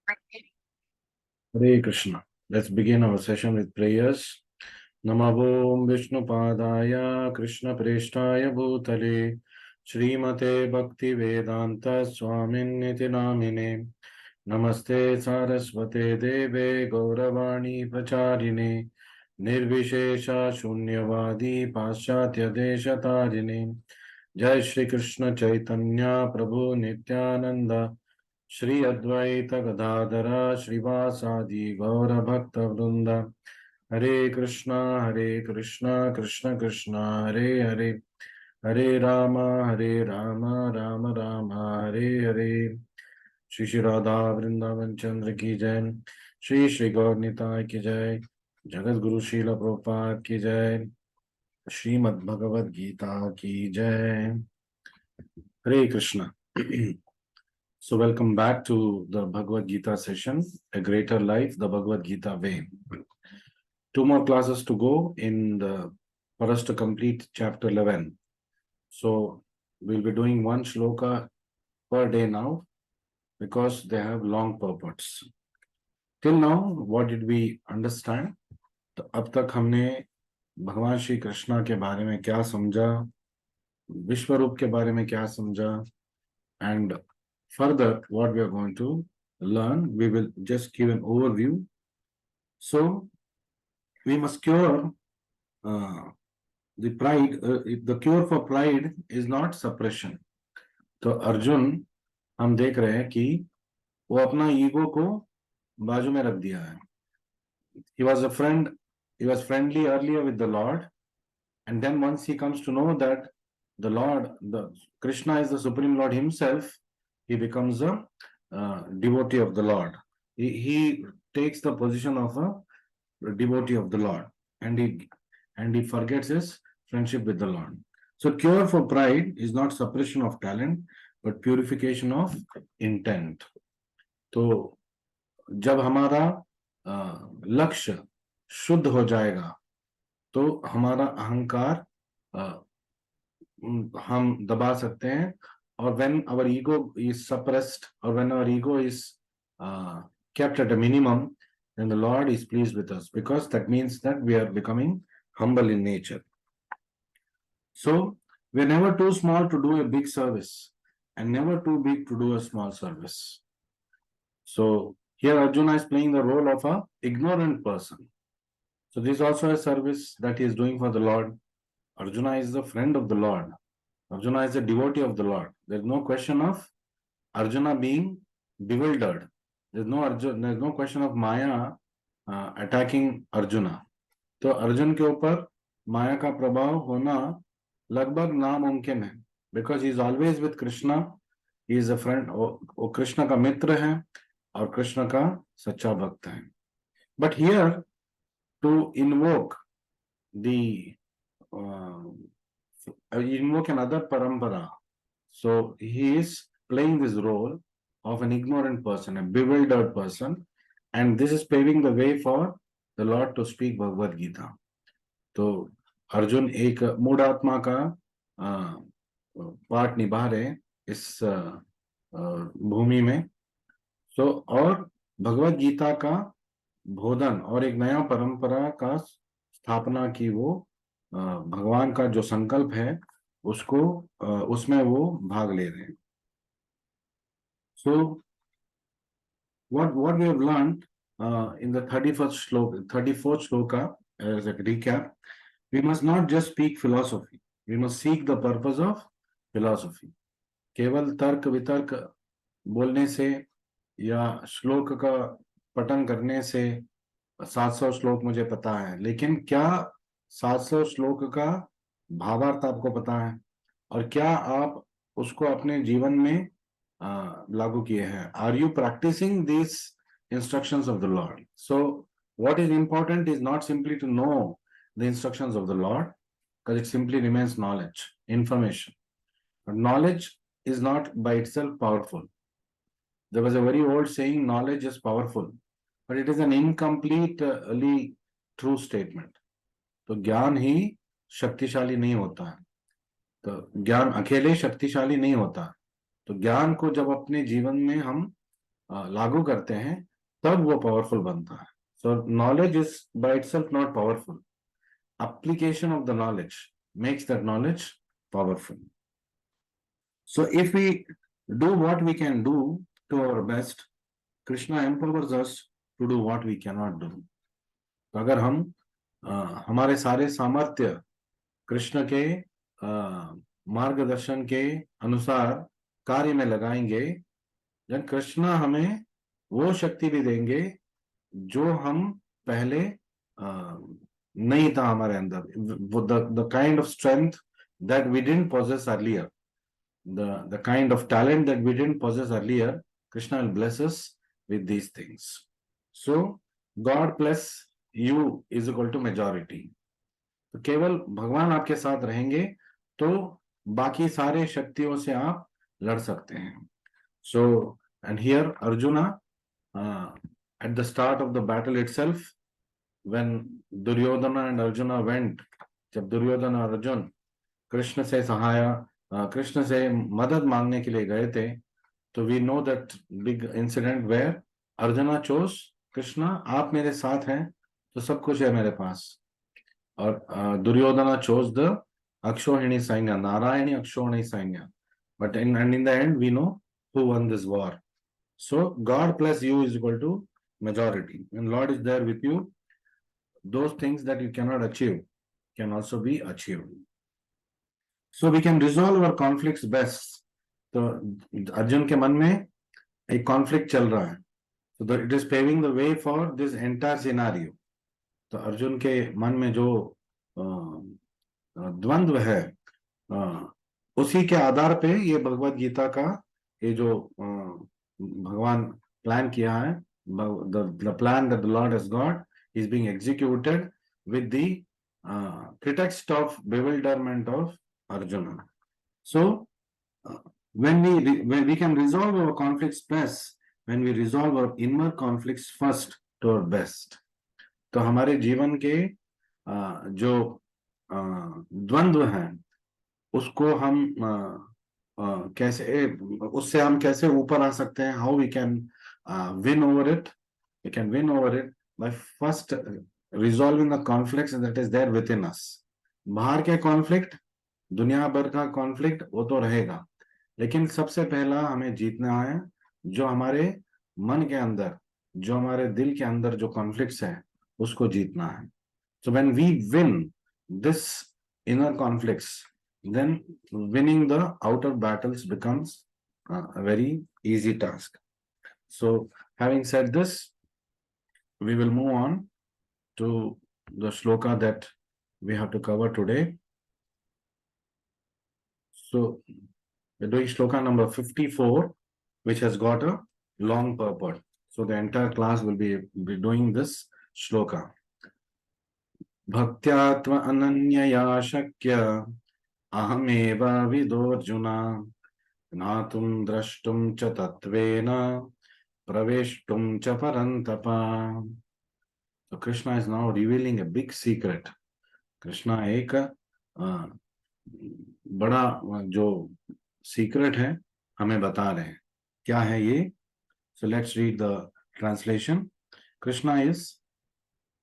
Hare Krishna. Let's begin our session with prayers. Namo Vishnupadaya Krishna Preshtaya Bhutale Srimate Bhakti Vedanta Swamin Niti Namine Namaste Saraswate Deve Gauravani Pracharine Nirvishesha Shunyavadi Paschatya Deshatarine Jai Shri Krishna Chaitanya Prabhu Nityananda Shri Advaita Gadadara Srivasadi Gaura Bhakta Vrinda Hare Krishna Krishna Krishna Hare Hare Hare Rama Rama Rama Hare Hare Shri Shri Radha Vrindavan Chandra ki jai Shri Shri Gaur Nitai ki jai Jagat Guru Srila Prabhupada ki jai Shrimad Bhagavad Gita ki jai Hare Krishna. So welcome back to the Bhagavad Gita session, A Greater Life, the Bhagavad Gita Way. Two more classes to go for us to complete chapter 11. So we'll be doing one shloka per day now because they have long purports. Till now, what did we understand? तो अब तक हमने भगवान श्री कृष्णा के बारे में क्या समझा, विश्व रूप के बारे में क्या समझा, and further what we are going to learn, we will just give an overview. So we must cure the pride. The cure for pride is not suppression. तो अर्जुन हम देख रहे हैं कि वो अपना ईगो को बाजू में रख दिया है. He was a friend, he was friendly earlier with the Lord, and then once he comes to know that the Lord, the Krishna is the Supreme Lord himself, he becomes a devotee of the Lord. He takes the position of a devotee of the Lord, and he forgets his friendship with the Lord. So cure for pride is not suppression of talent, but purification of intent. तो जब हमारा लक्ष्य शुद्ध हो जाएगा तो हमारा अहंकार हम दबा सकते हैं. और when our ego is suppressed or when our ego is kept at a minimum, then the Lord is pleased with us, because that means that we are becoming humble in nature. So we are never too small to do a big service and never too big to do a small service. So here Arjuna is playing the role of a ignorant person. So this is also a service that he is doing for the Lord. Arjuna is the friend of the Lord. Arjuna is a devotee of the Lord. There is no question of Arjuna being bewildered. There is no question of Maya attacking Arjuna. तो अर्जुन के ऊपर माया का प्रभाव होना लगभग नामुमकिन है, because he is always with Krishna. He is a friend. वो कृष्ण का मित्र है और कृष्ण का सच्चा भक्त है. But here to invoke another parampara, so he is playing this role of an ignorant person, a bewildered person, and this is paving the way for the Lord to speak Bhagavad Gita. तो अर्जुन एक मूढ़ आत्मा का part निभा रहे इस भूमि में. सो और भगवत गीता का बोधन और एक नया परंपरा का स्थापना की वो भगवान का जो संकल्प है उसको उसमें वो भाग ले रहे हैं. So what we have learned in the 34th shloka as a recap, we must not just speak philosophy, we must seek the purpose of philosophy. केवल तर्क वितर्क बोलने से या श्लोक का पठन करने से 700 श्लोक मुझे पता है, लेकिन क्या 700 श्लोक का भावार्थ आपको पता है और क्या आप उसको अपने जीवन में लागू किए हैं? Are you practicing these instructions of the Lord? So what is important is not simply to know the instructions of the Lord, because it simply remains knowledge, information. But knowledge is not by itself powerful. There was a very old saying, knowledge is powerful, but it is an incompletely true statement. तो ज्ञान ही शक्तिशाली नहीं होता है. तो ज्ञान अकेले शक्तिशाली नहीं होता. तो ज्ञान को जब अपने जीवन में हम लागू करते हैं, तब वो पावरफुल बनता है. सो knowledge is by itself not powerful. Application of the knowledge makes that knowledge powerful. So if we do what we can do to our best, Krishna empowers us to do what we cannot do. तो अगर हम हमारे सारे सामर्थ्य कृष्ण के मार्गदर्शन के अनुसार कार्य में लगाएंगे, जब कृष्ण हमें वो शक्ति भी देंगे जो हम पहले नहीं था हमारे अंदर. The kind of strength that we didn't possess earlier, the kind of talent that we didn't possess earlier, Krishna will bless us with these things. So God plus you is equal to majority. तो केवल भगवान आपके साथ रहेंगे तो बाकी सारे शक्तियों से आप लड़ सकते हैं. So and here Arjuna, at the start of the battle itself, when Duryodhana and Arjuna went, जब दुर्योधन और अर्जुन कृष्ण से कृष्ण से मदद मांगने के लिए गए थे, तो we know that big incident where Arjuna chose Krishna, आप मेरे साथ हैं तो सब कुछ है मेरे पास. और दुर्योधना चोज द अक्षोहिणी सैन्य, नारायणी अक्षोहिणी सैन्य. But in the end we know who won this war. So God plus you is equal to majority. When Lord is there with you, those things that you cannot achieve can also be achieved. So we can resolve our conflicts best. तो अर्जुन के मन में एक conflict चल रहा है, so it is paving the way for this entire scenario. तो अर्जुन के मन में जो द्वंद्व है, उसी के आधार पे ये भगवत गीता का ये जो भगवान प्लान किया है, the plan that the Lord has got is being executed with the pretext of bewilderment of Arjuna. So when we can resolve our conflicts best when we resolve our inner conflicts first to our best. तो हमारे जीवन के जो द्वंद्व हैं उसको हम उससे हम कैसे ऊपर आ सकते हैं, how we can win over it. We can win over it by first resolving the conflicts that is there within us. बाहर के कॉन्फ्लिक्ट, दुनिया भर का कॉन्फ्लिक्ट वो तो रहेगा, लेकिन सबसे पहला हमें जीतना है जो हमारे मन के अंदर, जो हमारे दिल के अंदर जो कॉन्फ्लिक्ट्स है उसको जीतना है. So when we win this inner conflicts, then winning the outer battles becomes a very easy task. So having said this, we will move on to the shloka that we have to cover today. So we're doing shloka number 54, which has got a long purport. So the entire class will be doing this shloka. Bhaktyatva ananyaya shakya ahameva vidorjuna gnatum drashtum cha tatvena praveshtum cha parantapa. So Krishna is now revealing a big secret. Krishna एक बड़ा जो secret है हमें बता रहे हैं. क्या है ये? So let's read the translation. Krishna is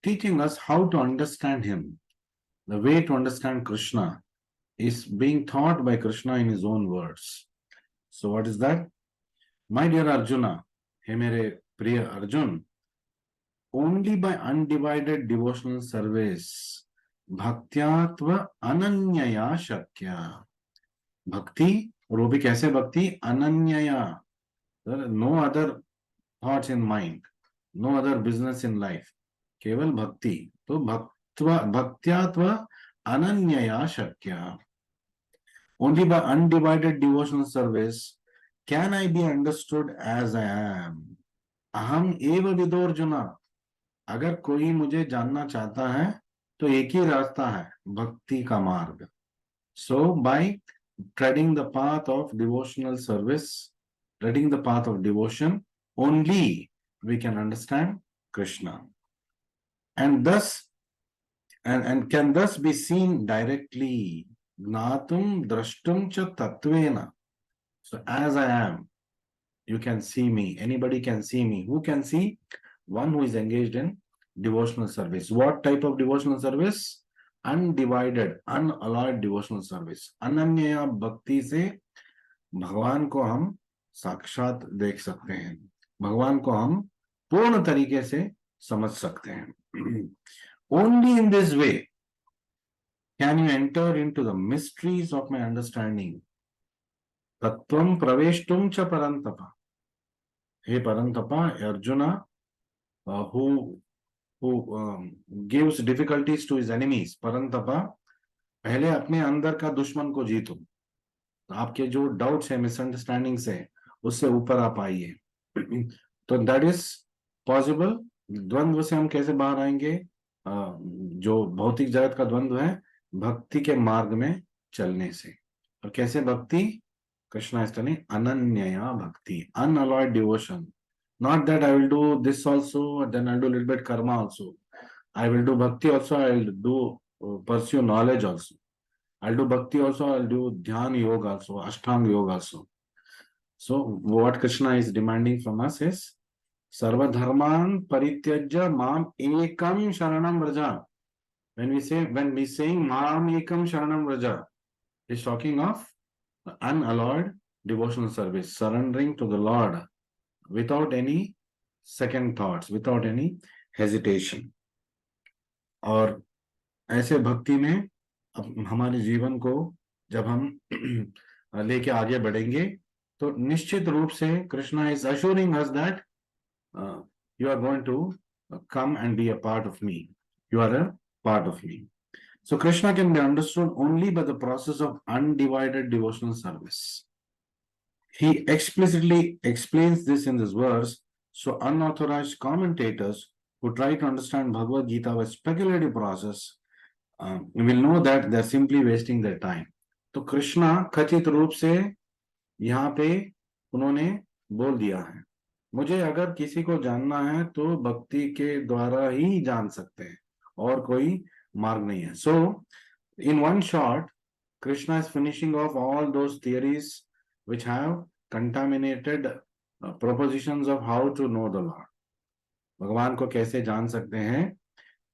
teaching us how to understand him. The way to understand Krishna is being taught by Krishna in his own words. So what is that? My dear Arjuna, हे मेरे प्रिय Arjun, only by undivided devotional service, bhaktyaatva ananyaya shakya. Bhakti, और वो भी कैसे भक्ति? Ananyaya. No other thoughts in mind, no other business in life. केवल भक्ति. तो भक्त्यात्व अनन्यया शक्या. Only by undivided devotional service can I be understood as I am. अहम एव विदोर्जुना. अगर कोई मुझे जानना चाहता है तो एक ही रास्ता है, भक्ति का मार्ग. So by treading the path of devotional service, treading the path of devotion, only we can understand Krishna. And thus, and can thus be seen directly. Gnatum drashtum cha tatvena. So as I am, You can see me. Anybody can see me. Who can see? One who is engaged in devotional service. What type of devotional service? Undivided, unalloyed devotional service. अनन्य भक्ति से भगवान को हम साक्षात देख सकते हैं, भगवान को हम पूर्ण तरीके से समझ सकते हैं. Only in this way can you enter into the mysteries of my understanding. तत्वं प्रवेष्टुम च परंतप. हे परंतपा, arjuna, who gives difficulties to his enemies. परंतपा, पहले अपने अंदर का दुश्मन को जीतो. आपके जो डाउट्स है, मिसअंडरस्टैंडिंग्स है, उससे ऊपर आप आइए. तो दैट इज पॉसिबल. द्वंद्व से हम कैसे बाहर आएंगे? जो भौतिक जगत का द्वंद्व है, भक्ति के मार्ग में चलने से. और कैसे भक्ति? कृष्णा इज टेलिंग अनन्या भक्ति, unalloyed devotion. Not that I will do this also, then I'll do a little bit karma also. I will do bhakti also, I'll do pursue knowledge also. I'll do bhakti also, I'll do dhyan yoga also, ashtanga yoga also. So what Krishna is demanding from us is sarva dharman parityajya mam ekam sharanam vraja. When we saying mam ekam sharanam vraja, he's talking of unalloyed devotional service, surrendering to the Lord without any second thoughts, without any hesitation. और ऐसे भक्ति में हमारे जीवन को जब हम लेके आगे बढ़ेंगे, तो निश्चित रूप से Krishna is assuring us that you are going to come and be a part of me. You are a part of me. So Krishna can be understood only by the process of undivided devotional service. He explicitly explains this in this verse, so unauthorized commentators who try to understand Bhagavad Gita by speculative process will know that they are simply wasting their time. तो कृष्णा कथित रूप से यहाँ पे उन्होंने बोल दिया है, मुझे अगर किसी को जानना है तो भक्ति के द्वारा ही जान सकते हैं, और कोई मार्ग नहीं है. So in one shot, Krishna is finishing off all those theories which have contaminated propositions of how to know the Lord. भगवान को कैसे जान सकते हैं,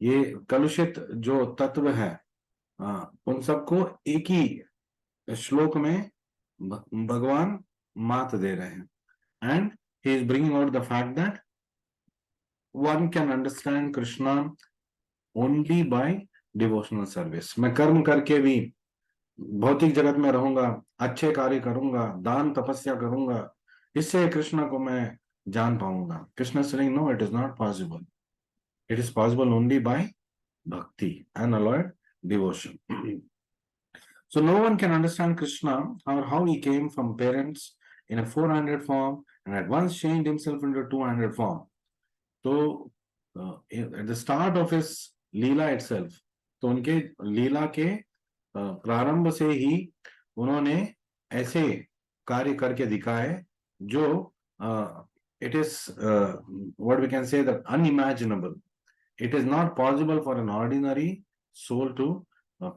ये कलुषित जो तत्व है, उन सबको एक ही श्लोक में भगवान मात दे रहे हैं. And he is bringing out the fact that one can understand Krishna only by devotional service. मैं कर्म करके भी भौतिक जगत में रहूंगा, अच्छे कार्य करूंगा, दान तपस्या करूंगा, इससे कृष्ण को मैं जान पाऊंगा. Krishna saying no, it is not possible. It is possible only by bhakti, unalloyed devotion. So no one can understand Krishna or how he came from parents in a 400 form and at once changed himself into a 200 form. So at the start of his Leela itself, तो उनके लीला के प्रारंभ से ही उन्होंने ऐसे कार्य करके दिखाए जो it is what we can say that unimaginable. It is not possible for an ordinary soul to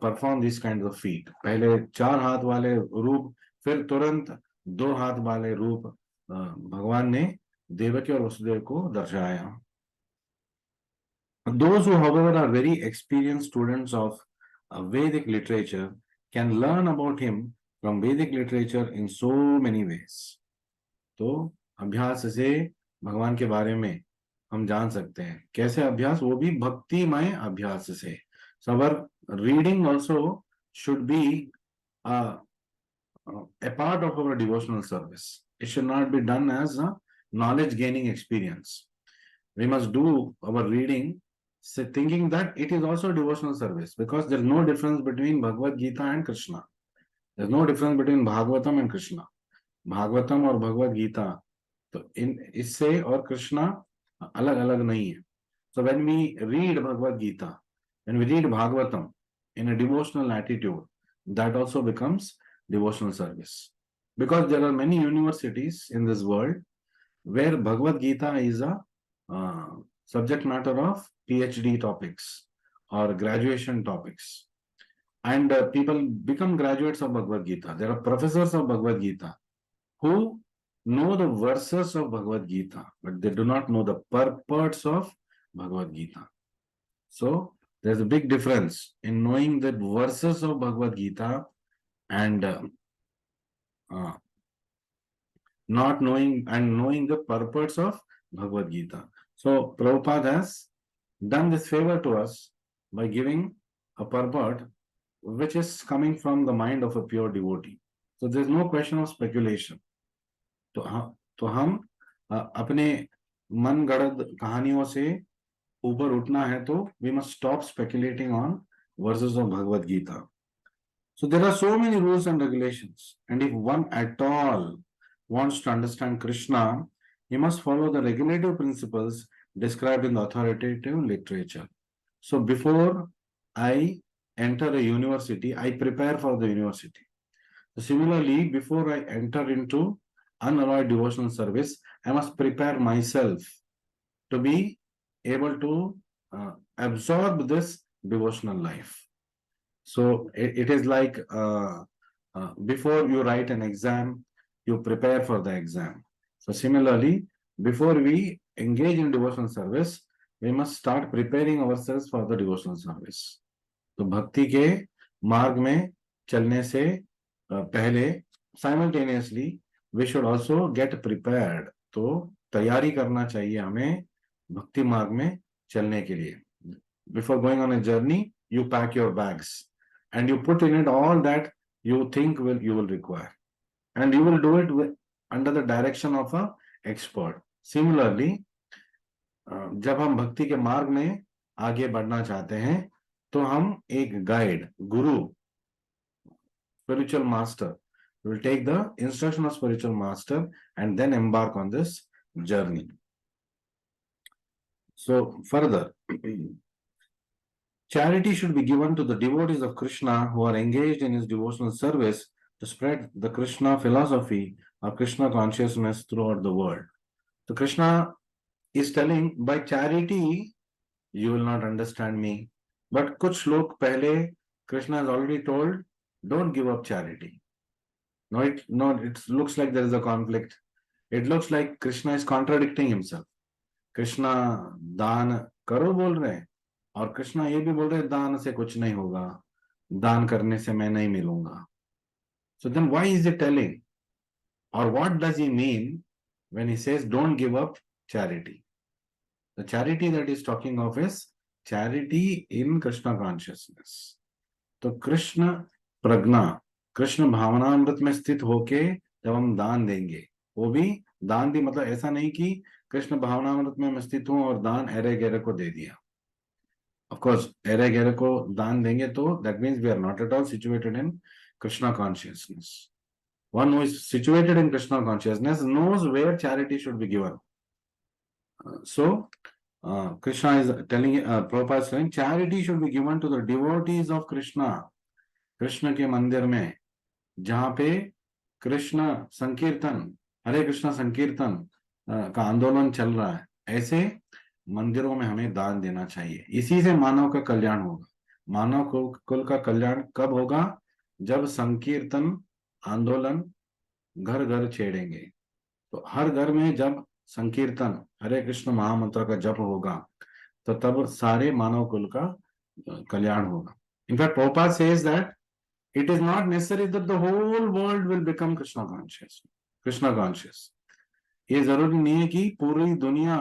perform these kinds of feat. पहले 4 हाथ वाले रूप, फिर तुरंत 2 हाथ वाले रूप भगवान ने देवकी और वसुदेव को दर्शाया. Those who, however, are very experienced students of Vedic literature can learn about him from Vedic literature in so many ways. तो अभ्यास से भगवान के बारे में हम जान सकते हैं. कैसे अभ्यास? वो भी भक्तिमय अभ्यास से. So our reading also should be a part of our devotional service. It should not be done as a knowledge gaining experience. We must do our reading thinking that it is also devotional service, because there is no difference between Bhagavad Gita and Krishna. There is no difference between Bhagavatam and Krishna. Bhagavatam और भगवद गीता, तो इससे और कृष्णा अलग अलग नहीं है. So when we read Bhagavad Gita, when we read Bhagavatam in a devotional attitude, that also becomes devotional service. Because there are many universities in this world where Bhagavad Gita is a subject matter of PhD topics or graduation topics. And people become graduates of Bhagavad Gita. There are professors of Bhagavad Gita who know the verses of Bhagavad Gita, but they do not know the purports of Bhagavad Gita. So there's a big difference in knowing the verses of Bhagavad Gita and uh, not knowing and knowing the purports of Bhagavad Gita. So Prabhupada has done this favor to us by giving a purport which is coming from the mind of a pure devotee. So there's no question of speculation. तो हम अपने मन गढ़ंत कहानियों से ऊपर उठना है तो we must stop speculating on verses of Bhagavad Gita. So there are so many rules and regulations, and if one at all wants to understand Krishna, he must follow the regulative principles described in the authoritative literature. So before I enter a university, I prepare for the university. So similarly, before I enter into unalloyed devotional service, I must prepare myself to be able to absorb this devotional life. So it is like before you write an exam, you prepare for the exam. So similarly, before we engage in devotional service, we must start preparing ourselves for the devotional service. तो भक्ति के मार्ग में चलने से पहले simultaneously we should also get prepared. तो तैयारी करना चाहिए हमें भक्ति मार्ग में चलने के लिए. Before going on a journey, you pack your bags and you put in it all that you think you will require, and you will do it under the direction of a expert. Similarly, जब हम भक्ति के मार्ग में आगे बढ़ना चाहते हैं तो हम एक guide, Guru, spiritual master will take the instruction of spiritual master and then embark on this journey. So further, charity should be given to the devotees of Krishna who are engaged in his devotional service to spread the Krishna philosophy or Krishna consciousness throughout the world. So Krishna is telling, by charity you will not understand me. But kuch log pehle, Krishna has already told, don't give up charity. No, it looks like there is a conflict. It looks like Krishna is contradicting himself. Krishna दान करो बोल रहे हैं और कृष्णा ये भी बोल रहे हैं दान से कुछ नहीं होगा, दान करने से मैं नहीं मिलूंगा. So then why is he telling, or what does he mean when he says don't give up charity? The charity that he's talking of is charity in Krishna consciousness. तो कृष्ण प्रज्ञा, कृष्ण भावनामृत में स्थित होके जब हम दान देंगे, वो भी दान दी मतलब ऐसा नहीं कि कृष्ण भावनामृत में मैं स्थित हूं और दान अरे गहरे को दे दिया. Of course, अरे गहरे को दान देंगे तो that means we are not at all situated in Krishna consciousness. One who is situated in Krishna consciousness knows where charity should be given. So Krishna is telling, Prabhupada is saying, charity should be given to the devotees of Krishna. Krishna के मंदिर में जहां पे कृष्ण संकीर्तन, हरे कृष्ण संकीर्तन का आंदोलन चल रहा है, ऐसे मंदिरों में हमें दान देना चाहिए. इसी से मानव का कल्याण होगा. मानव कुल का कल्याण कब होगा? जब संकीर्तन आंदोलन घर घर छेड़ेंगे. तो हर घर में जब संकीर्तन हरे कृष्ण महामंत्र का जप होगा तो तब सारे मानव कुल का कल्याण होगा. In fact Prabhupada says that it is not necessary that the whole world will become Krishna conscious. Krishna conscious. ये जरूरी नहीं है कि पूरी दुनिया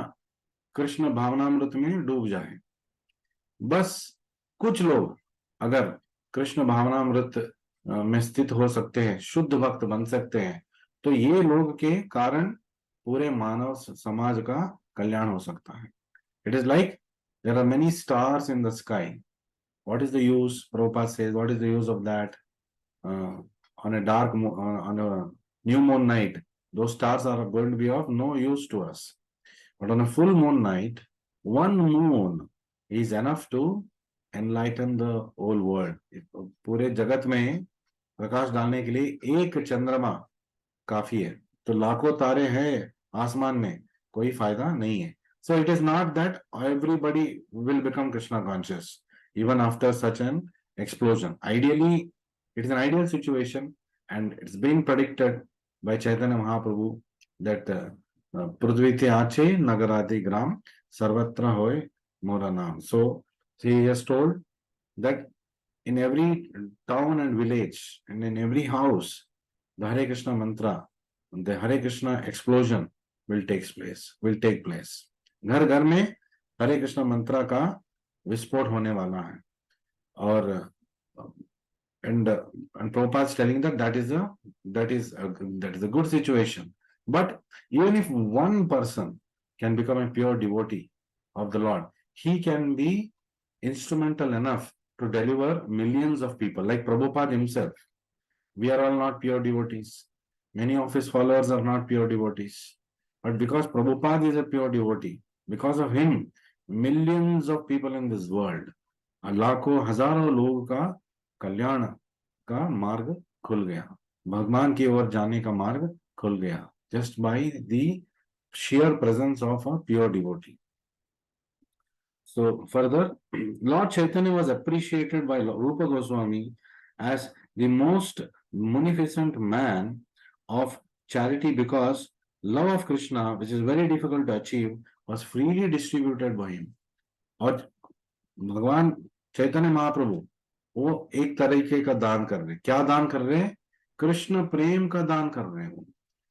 कृष्ण भावनामृत में डूब जाए. बस कुछ लोग अगर कृष्ण भावनामृत में स्थित हो सकते हैं, शुद्ध भक्त बन सकते हैं, तो ये लोग के कारण पूरे मानव समाज का कल्याण हो सकता है. It is like there are many stars in the sky. What is the use? Prabhupada says, what is the use of that? On a dark on a new moon night, those stars are going to be of no use to us. But on a full moon night, one moon is enough to enlighten the whole world. पूरे जगत में प्रकाश डालने के लिए एक चंद्रमा काफी है. तो लाखों तारे हैं आसमान में, कोई फायदा नहीं है. So it is not that everybody will become Krishna conscious even after such an explosion. Ideally, it is an ideal situation and it's being predicted by Chaitanya Mahaprabhu that Prudvi te ache nagaradi gram sarvatra hoy mora naam. So he has told that in every town and village and in every house, the Hare Krishna mantra, the Hare Krishna explosion will take place. घर घर में हरे कृष्ण मंत्रा का विस्फोट होने वाला है. और and Prabhupada is telling that that is a good situation. But even if one person can become a pure devotee of the Lord, he can be instrumental enough to deliver millions of people, like Prabhupada himself. We are all not pure devotees. Many of his followers are not pure devotees. But because Prabhupada is a pure devotee, because of him, millions of people in this world, लाखों हजारों लोगों का कल्याण का मार्ग खुल गया, भगवान की ओर जाने का मार्ग खुल गया, just by the sheer presence of a pure devotee. So further, Lord Chaitanya was appreciated by Rupa Goswami as the most munificent man of charity because love of Krishna, which is very difficult to achieve, was freely distributed by him. और भगवान चैतन्य महाप्रभु वो एक तरीके का दान कर रहे. क्या दान कर रहे हैं? कृष्ण प्रेम का दान कर रहे हैं.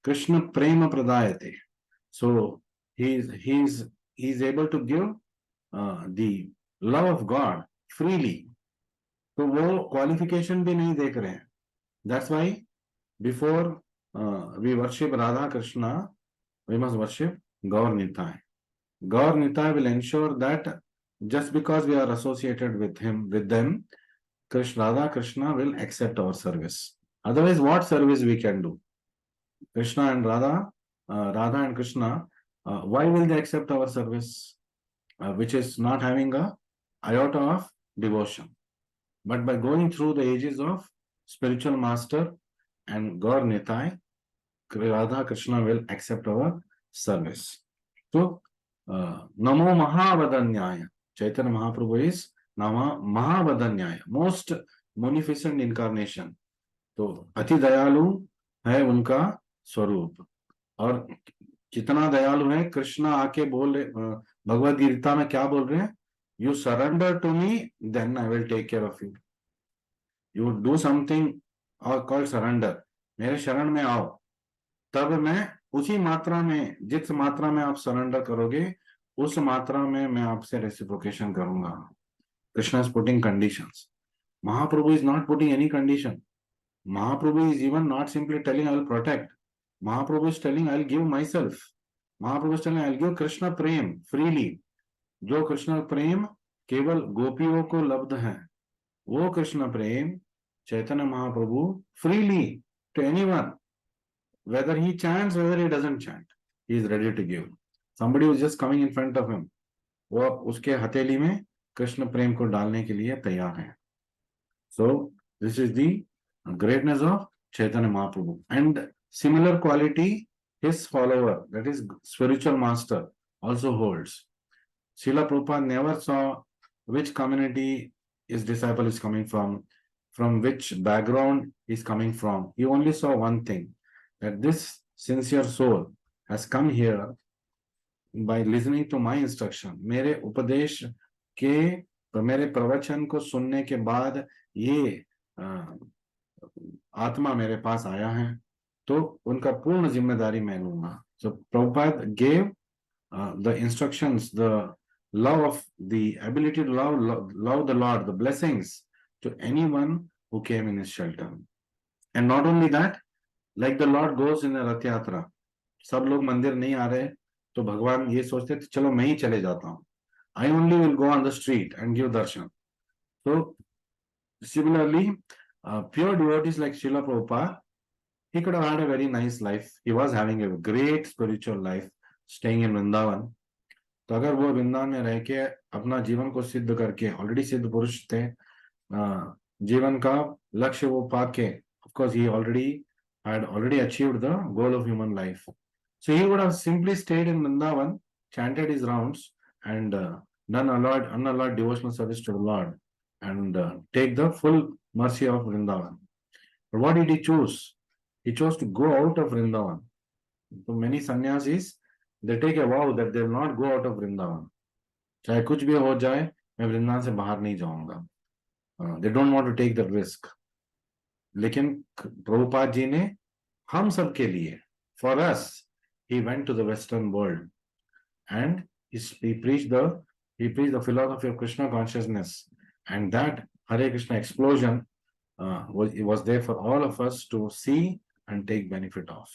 कृष्ण प्रेम प्रदायते. So he is able to give the love of God freely. तो वो क्वालिफिकेशन भी नहीं देख रहे हैं. That's why before we worship Radha Krishna, we must worship Gaur Nitai. Gaur Nitai will ensure that just because we are associated with them, Radha Krishna will accept our service. Otherwise, what service we can do? Krishna and Radha and Krishna, why will they accept our service? Which is not having a iota of devotion. But by going through the ages of spiritual master and Gaur Nitai, Radha Krishna will accept our service. So, Namo Mahavadanyaya. Chaitanya Mahaprabhu is Nama Mahavadanyaya, most munificent incarnation. तो अति दयालु है उनका स्वरूप. और कितना दयालु है, कृष्ण आके बोल रहे, भगवद गीता में क्या बोल रहे हैं? You surrender to me, then I will take care of you. You do something और कॉल सरेंडर. मेरे शरण में आओ, तब मैं उसी मात्रा में, जिस मात्रा में आप सरेंडर करोगे, उस मात्रा में मैं आपसे रेसिप्रोकेशन करूंगा. Krishna is putting conditions. Mahaprabhu is not putting any condition. Mahaprabhu is even not simply telling I will protect. Mahaprabhu is telling I will give myself. Mahaprabhu is telling I will give Krishna prem freely. जो कृष्ण प्रेम केवल गोपियों को लब्ध है, वो कृष्ण प्रेम Chaitanya Mahaprabhu freely to anyone, whether he chants, whether he doesn't chant, he is ready to give. Somebody who is just coming in front of him, वो उसके हथेली में कृष्ण प्रेम को डालने के लिए तैयार है. So this is the greatness of Chaitanya Mahaprabhu. And similar quality his follower, that is spiritual master, also holds. Srila Prabhupada never saw which community his disciple is coming from which background he is coming from. He only saw one thing, that this sincere soul has come here by listening to my instruction. मेरे उपदेश के, मेरे प्रवचन को सुनने के बाद ये आत्मा मेरे पास आया है, तो उनका पूर्ण जिम्मेदारी मैं लूंगा. So Prabhupada gave the instructions, the love of the ability to love the Lord, the blessings to anyone who came in his shelter. And not only that, like the Lord goes in a Rath Yatra, सब लोग मंदिर नहीं आ रहे, तो भगवान ये सोचते थे चलो मैं ही चले जाता हूँ. I only will go on the street and give darshan. So similarly, pure devotees like Srila Prabhupada, he could have had a very nice life. He was having a great spiritual life, staying in Vrindavan. तो अगर वो वृंदावन में रह के अपना जीवन को सिद्ध करके, ऑलरेडी सिद्ध पुरुष थे, जीवन का लक्ष्य वो पाके, of course he had already achieved the goal of human life. So he would have simply stayed in Vrindavan, chanted his rounds, and done unalloyed devotional service to the Lord, and take the full mercy of Vrindavan. But what did he choose? He chose to go out of Vrindavan So many sannyasis, they take a vow that they will not go out of Vrindavan. चाहे कुछ भी हो जाए, मैं वृंदावन से बाहर नहीं जाऊंगा. They don't want to take the risk. लेकिन प्रभुपाद जी ने हम सब के लिए, for us, he went to the Western world and he preached the philosophy of Krishna consciousness, and that Hare Krishna explosion was there for all of us to see and take benefit of.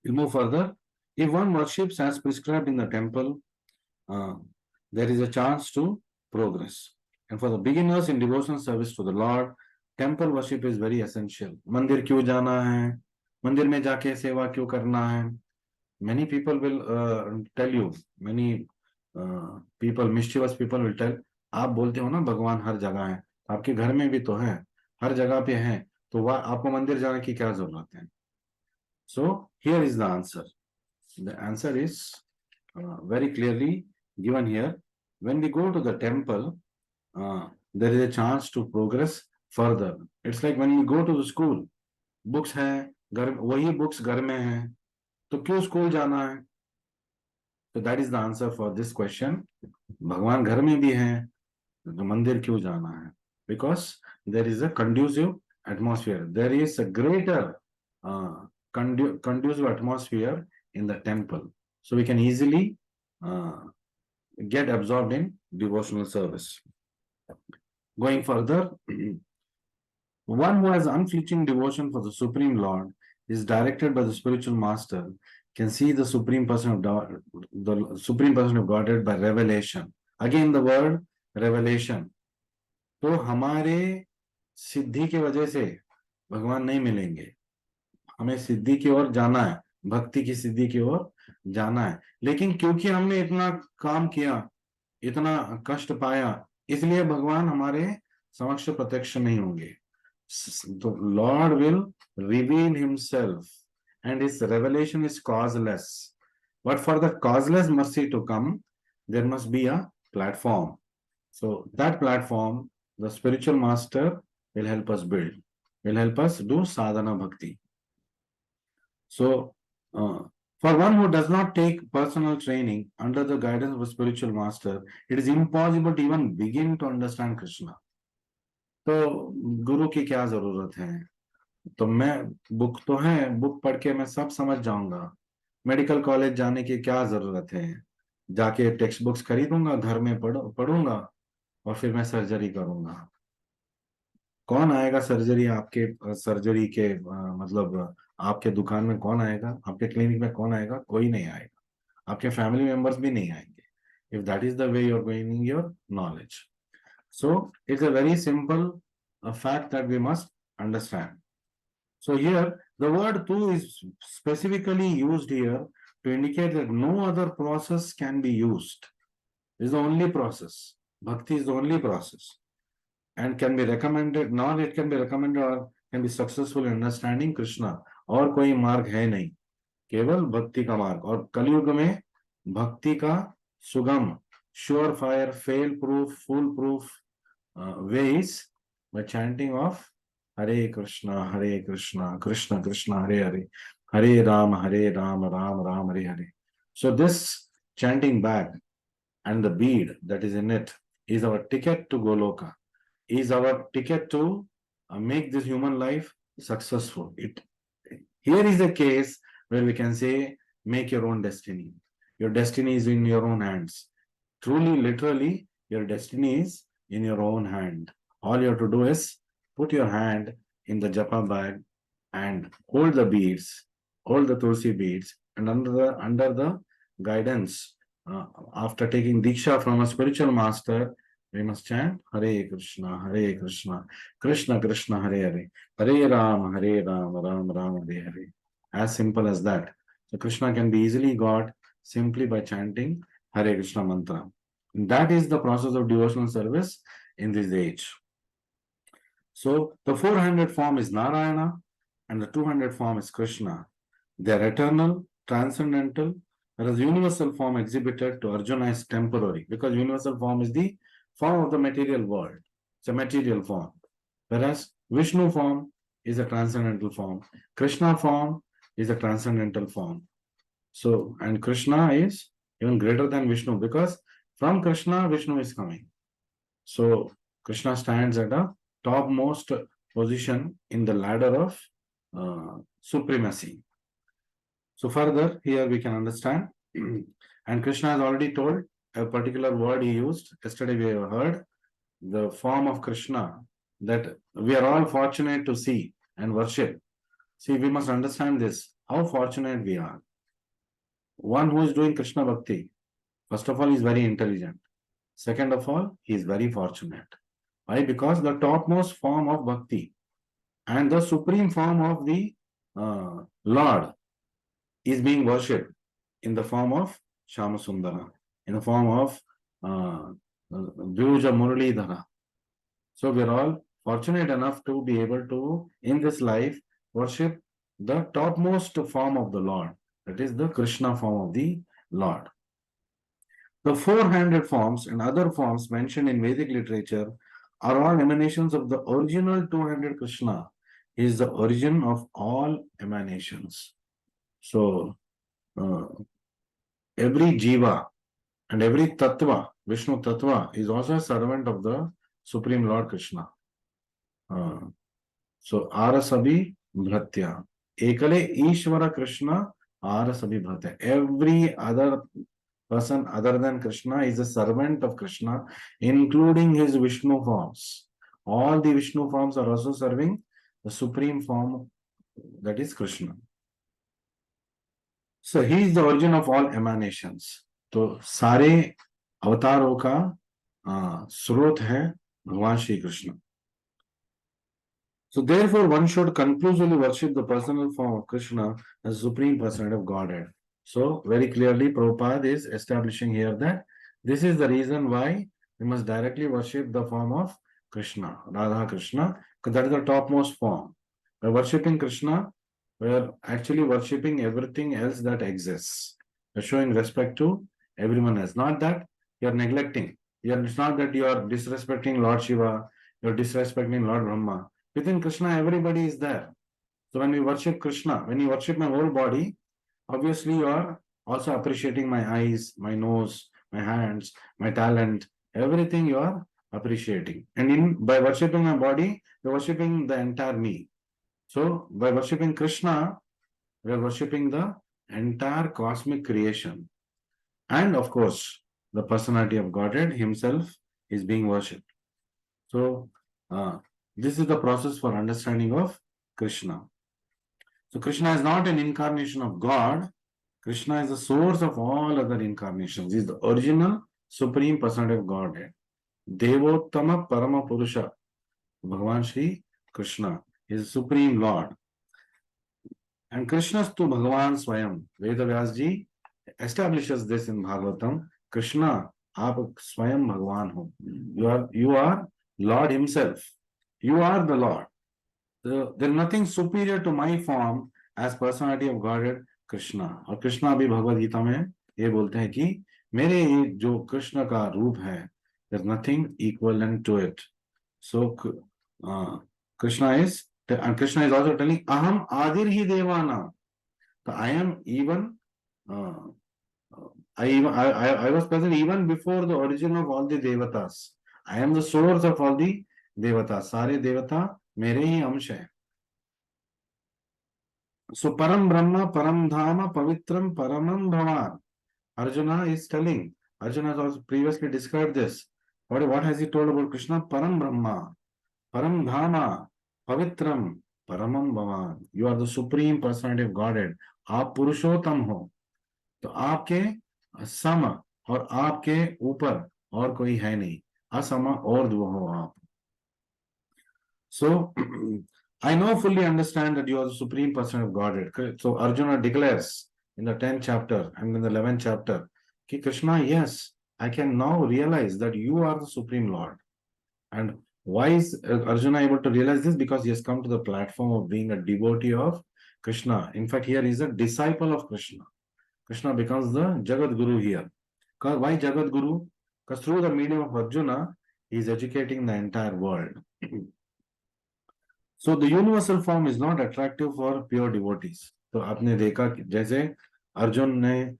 We'll move further. If one worships as prescribed in the temple, there is a chance to progress. And for the beginners in devotional service to the Lord, temple worship is very essential. मंदिर क्यों जाना है? मंदिर में जाके सेवा क्यों करना है? Many people will tell you, many people, mischievous people will tell, आप बोलते हो ना भगवान हर जगह है, आपके घर में भी तो है, हर जगह पे है, तो वह आपको मंदिर जाने की क्या जरूरत है? So here is the answer. The answer is very clearly given here. When we go to the temple, there is a chance to progress further. It's like when we go to the school, books है, घर वही books घर में है, तो क्यों school जाना है? So that is the answer for this question. भगवान घर में भी है, तो मंदिर क्यों जाना है? Because there is a conducive atmosphere. There is a greater conducive atmosphere in the temple. So we can easily get absorbed in devotional service. Going further, one who has unflinching devotion for the Supreme Lord is directed by the spiritual master, can see the Supreme Person of Godhead by revelation. Again, the word revelation. तो हमारे सिद्धि की वजह से भगवान नहीं मिलेंगे. हमें सिद्धि की ओर जाना है, भक्ति की सिद्धि की ओर जाना है. लेकिन क्योंकि हमने इतना काम किया, इतना कष्ट पाया, इसलिए भगवान हमारे समक्ष प्रत्यक्ष नहीं होंगे. The Lord will reveal himself and his revelation is causeless. But for the causeless mercy to come, there must be a platform. So that platform, the spiritual master will help us build, will help us do sadhana bhakti. So for one who does not take personal training under the guidance of a spiritual master, it is impossible to even begin to understand Krishna. तो गुरु की क्या जरूरत है? तो मैं book तो है, book पढ़ के मैं सब समझ जाऊंगा. मेडिकल कॉलेज जाने की क्या जरूरत है? जाके टेक्स्ट बुक्स खरीदूंगा, घर में पढ़ूंगा और फिर मैं सर्जरी करूंगा. कौन आएगा सर्जरी के मतलब आपके दुकान में कौन आएगा? आपके क्लिनिक में कौन आएगा? कोई नहीं आएगा. आपके फैमिली मेंबर्स भी नहीं आएंगे. If that is the way you are gaining your knowledge. So it's a very simple fact that we must understand. So here the word tu is specifically used here to indicate that no other process can be used. It's the only process. Bhakti is the only process and can be recommended, not it can be recommended or can be successful in understanding Krishna. और कोई मार्ग है नहीं, केवल भक्ति का मार्ग. और कलयुग में भक्ति का सुगम, sure fire, fail proof, fool proof ways by chanting of Hare Krishna, Krishna Krishna, Hare Hare, Hare Ram, Ram Ram, Hare Hare. So this chanting back and the bead that is in it is our ticket to Goloka, is our ticket to make this human life successful. Here is a case where we can say, make your own destiny. Your destiny is in your own hands. Truly, literally, your destiny is in your own hand. All you have to do is put your hand in the japa bag and hold the beads, hold the tulsi beads, and under the guidance, after taking diksha from a spiritual master, we must chant Hare Krishna, Krishna Krishna, Hare Hare, Hare Ram, Ram Ram, Hare Hare. As simple as that. So Krishna can be easily got simply by chanting Hare Krishna mantra. And that is the process of devotional service in this age. So the 400 form is Narayana and the 200 form is Krishna. They are eternal, transcendental, whereas universal form exhibited to Arjuna is temporary, because universal form is the form of the material world. It's a material form. Whereas Vishnu form is a transcendental form. Krishna form is a transcendental form. So, and Krishna is even greater than Vishnu, because from Krishna, Vishnu is coming. So, Krishna stands at a topmost position in the ladder of supremacy. So, further, here we can understand, and Krishna has already told a particular word he used. Yesterday, we have heard the form of Krishna that we are all fortunate to see and worship. See, we must understand this, how fortunate we are. One who is doing Krishna Bhakti, first of all, is very intelligent. Second of all, he is very fortunate. Why? Because the topmost form of Bhakti and the supreme form of the Lord is being worshipped in the form of Shama Sundara, in the form of Vyuja Muralidhara. So we are all fortunate enough to be able to, in this life, worship the topmost form of the Lord, that is the Krishna form of the Lord. The four-handed forms and other forms mentioned in Vedic literature are all emanations of the original two-handed Krishna. He is the origin of all emanations. So, every jiva and every tattva, Vishnu tattva, is also a servant of the Supreme Lord Krishna. So, Arasabi Bhratya. Ekale Ishvara Krishna Arasabi Bhratya. Every other person other than Krishna is a servant of Krishna, including his Vishnu forms. All the Vishnu forms are also serving the supreme form, that is Krishna. So he is the origin of all emanations. तो सारे अवतारों का स्रोत है भगवान Shri Krishna. So therefore one should conclusively worship the personal form of Krishna as supreme personality of Godhead. So very clearly Prabhupada is establishing here that this is the reason why we must directly worship the form of Krishna, Radha Krishna, because that is the topmost form. By worshipping Krishna, we are actually worshipping everything else that exists. We are showing respect to everyone else. Not that you are neglecting. It's not that you are disrespecting Lord Shiva, you are disrespecting Lord Brahma. Within Krishna, everybody is there. So when we worship Krishna, when you worship my whole body, obviously you are also appreciating my eyes, my nose, my hands, my talent, everything you are appreciating. And by worshipping my body, you are worshipping the entire me. So by worshipping Krishna, we are worshipping the entire cosmic creation. And of course, the personality of Godhead himself is being worshipped. So this is the process for understanding of Krishna. So Krishna is not an incarnation of God. Krishna is the source of all other incarnations. He is the original supreme personality of Godhead. Devottama Parama Purusha. Bhagavan Shri Krishna is Supreme Lord. And Krishna Stu Bhagavan Swayam. Veda Vyasji establishes this in Bhagavatam. Krishna, aap Swayam Bhagavan ho. You are Lord himself. You are the Lord. There is nothing superior to my form as personality of Godhead, Krishna. और कृष्णा भी भगवद गीता में ये बोलते हैं कि मेरे जो कृष्ण का रूप है, there is nothing equivalent to it. So Krishna is, and Krishna is also telling, Aham Adir hi Devana. So I am even, I was present even before the origin of all the Devatas. I am the source of all the Devatas. सारे देवता मेरे ही अंश है. So Param Brahma, Param Dhama, Pavitram, Paramam Bhavan. Arjuna is telling. Arjuna has also previously described this. What has he told about Krishna? Param Brahma, Param Dhama, Pavitram, Paramam Bhavan. You are the supreme personality of Godhead. आप पुरुषोत्तम हो. तो आपके सम और आपके ऊपर और कोई है नहीं. असम और दो हो आप. So, I now fully understand that you are the supreme person of Godhead. So, Arjuna declares in the 10th chapter and in the 11th chapter, Ki Krishna, yes, I can now realize that you are the supreme Lord. And why is Arjuna able to realize this? Because he has come to the platform of being a devotee of Krishna. In fact, here he is a disciple of Krishna. Krishna becomes the Jagat Guru here. Why Jagat Guru? Because through the medium of Arjuna, he is educating the entire world. So the universal form is not attractive for pure devotees. तो आपने देखा कि जैसे अर्जुन ने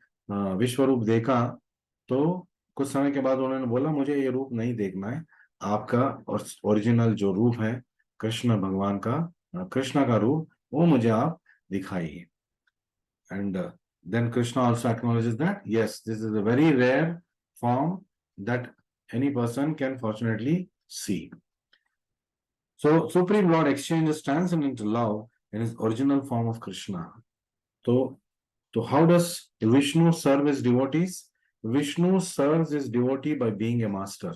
विश्व रूप देखा, तो कुछ समय के बाद उन्होंने बोला मुझे ये रूप नहीं देखना है, आपका और ओरिजिनल जो रूप है कृष्ण भगवान का, कृष्णा का रूप, वो मुझे आप दिखाइए. And then Krishna also acknowledges that, yes, this is a very rare form that any person can fortunately see. So, Supreme Lord exchanges transcendental love in his original form of Krishna. So, how does Vishnu serve his devotees? Vishnu serves his devotee by being a master.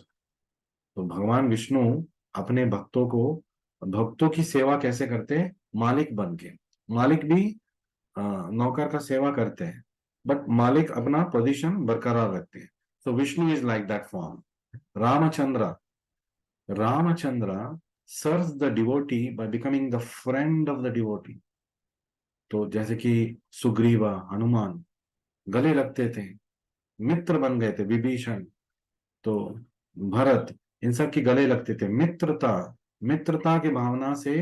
तो भगवान विष्णु अपने भक्तों की सेवा कैसे करते हैं? मालिक बन के. मालिक भी नौकर का सेवा करते हैं, बट मालिक अपना पोजीशन बरकरार रखते हैं. So Vishnu is like that form. Ramchandra serves the devotee by becoming the friend of the devotee. तो जैसे कि सुग्रीवा, हनुमान गले लगते थे, मित्र बन गए थे. विभीषण, तो भरत, इन सब की गले लगते थे. मित्रता की भावना से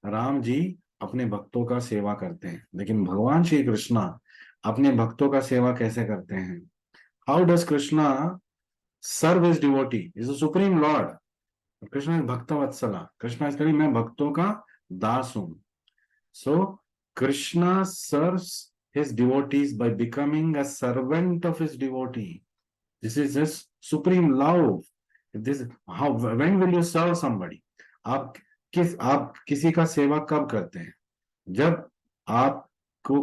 राम जी अपने भक्तों का सेवा करते हैं. लेकिन भगवान श्री कृष्णा अपने भक्तों का सेवा कैसे करते हैं? How does Krishna serve his devotee? Is the supreme Lord. Krishna is bhakta vatsala. Krishna is कहीं मैं भक्तों का दास हूं. So Krishna serves his devotees by becoming a servant of his devotee. This is his supreme love. This how when will you serve somebody? आप किसी का सेवा कब करते हैं? जब आपको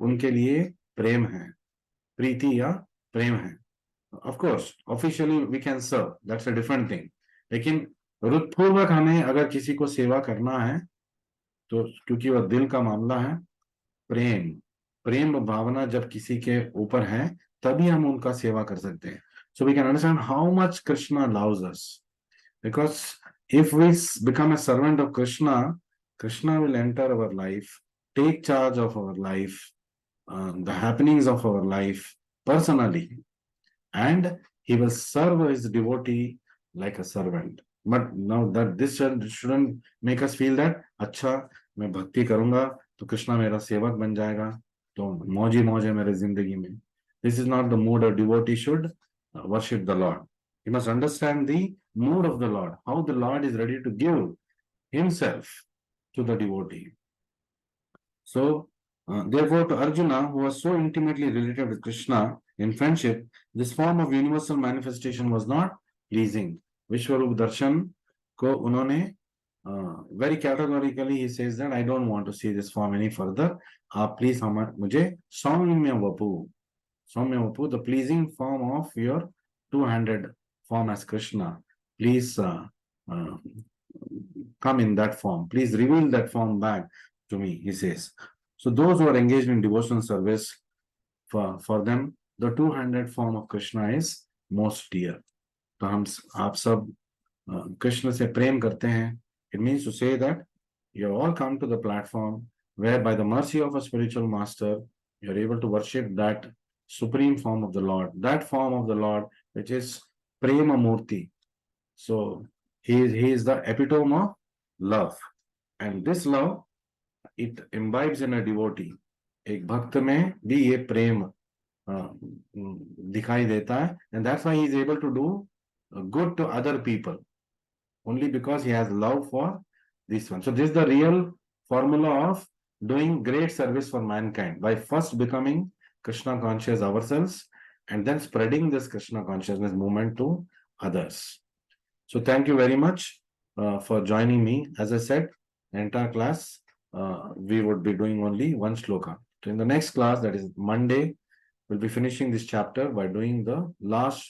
उनके लिए प्रेम है, प्रीति या प्रेम है. Of course officially we can serve, that's a different thing. लेकिन हृदयपूर्वक हमें अगर किसी को सेवा करना है, तो क्योंकि वह दिल का मामला है, प्रेम भावना जब किसी के ऊपर है, तभी हम उनका सेवा कर सकते हैं. So we can understand how much Krishna loves us. Because if we become a servant of Krishna, Krishna will enter our life, take charge of our life, the happenings of our life personally, and he will serve his devotee like a servant. But now that this shouldn't make us feel that, अच्छा मैं भक्ति करूंगा तो कृष्णा मेरा सेवक बन जाएगा, तो मौज है मेरे जिंदगी में. This is not the mood a devotee should worship the Lord. You must understand the mood of the Lord, how the Lord is ready to give himself to the devotee. So, therefore, to Arjuna, who was so intimately related with Krishna in friendship, this form of universal manifestation was not pleasing. Vishwarup Darshan ko unhone very categorically he says that I don't want to see this form any further. Please mujhe Saumya Vapu, the pleasing form of your two-handed form as Krishna. Please come in that form. Please reveal that form back to me, he says. So those who are engaged in devotional service, for them, the two-handed form of Krishna is most dear. तो आप सब कृष्ण से प्रेम करते हैं. It means to say that you all come to the platform where by the mercy of a spiritual master, you are able to worship that supreme form of the Lord, that form of the Lord, which is Prema Murti. So he is the epitome of love. And this love, it imbibes in a devotee. एक भक्त में भी ये प्रेम दिखाई देता है. And that's why he is able to do good to other people. Only because he has love for this one. So this is the real formula of doing great service for mankind, by first becoming Krishna conscious ourselves and then spreading this Krishna consciousness movement to others. So thank you very much for joining me. As I said, the entire class we would be doing only one shloka. So in the next class, that is Monday, we'll be finishing this chapter by doing the last